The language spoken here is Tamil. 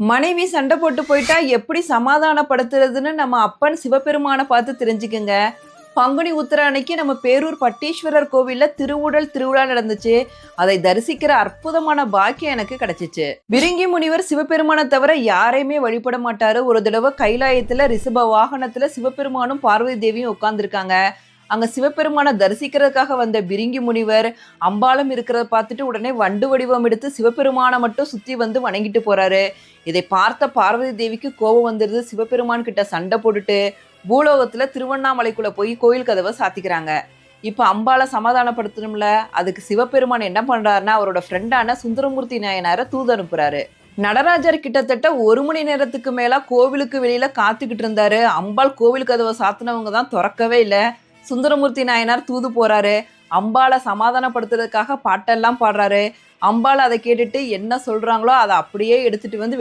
மனைவி சண்டை போட்டு போயிட்டா எப்படி சமாதானப்படுத்துறதுன்னு நம்ம அப்பன் சிவபெருமான பார்த்து தெரிஞ்சுக்குங்க. பங்குனி உத்திர அன்னைக்கு நம்ம பேரூர் பட்டீஸ்வரர் கோவில்ல திருவுடல் திருவிழா நடந்துச்சு. அதை தரிசிக்கிற அற்புதமான பாக்கியம் எனக்கு கிடைச்சிச்சு. விருங்கி முனிவர் சிவபெருமானை தவிர யாரையுமே வழிபட மாட்டாரு. ஒரு தடவை கைலாயத்துல ரிஷப வாகனத்துல சிவபெருமானும் பார்வதி தேவியும் உட்கார்ந்துருக்காங்க. அங்க சிவபெருமானை தரிசிக்கிறதுக்காக வந்த பிரிங்கி முனிவர் அம்பாளும் இருக்கிறத பார்த்துட்டு உடனே வண்டு வடிவம் எடுத்து சிவபெருமானை மட்டும் சுத்தி வந்து வணங்கிட்டு போறாரு. இதை பார்த்த பார்வதி தேவிக்கு கோபம் வந்துருது. சிவபெருமான் கிட்ட சண்டை போட்டுட்டு பூலோகத்துல திருவண்ணாமலைக்குள்ள போய் கோயில் கதவை சாத்திக்கிறாங்க. இப்ப அம்பாளை சமாதானப்படுத்தணும்ல, அதுக்கு சிவபெருமான் என்ன பண்றாருன்னா அவரோட ஃப்ரெண்டான சுந்தரமூர்த்தி நாயனாரை தூது அனுப்புறாரு. நடராஜர் கிட்டத்தட்ட 1 மணி நேரத்துக்கு மேல கோவிலுக்கு வெளியில காத்துக்கிட்டு இருந்தாரு. அம்பாள் கோவில் கதவை சாத்தினவங்க தான் திறக்கவே இல்லை. சுந்தரமூர்த்தி நாயனார் தூது போறாரு. அம்பாளை சமாதானப்படுத்துறதுக்காக பாட்டெல்லாம் பாடுறாரு. அம்பாள் அதை கேட்டுட்டு என்ன சொல்றாங்களோ அதை அப்படியே எடுத்துட்டு வந்து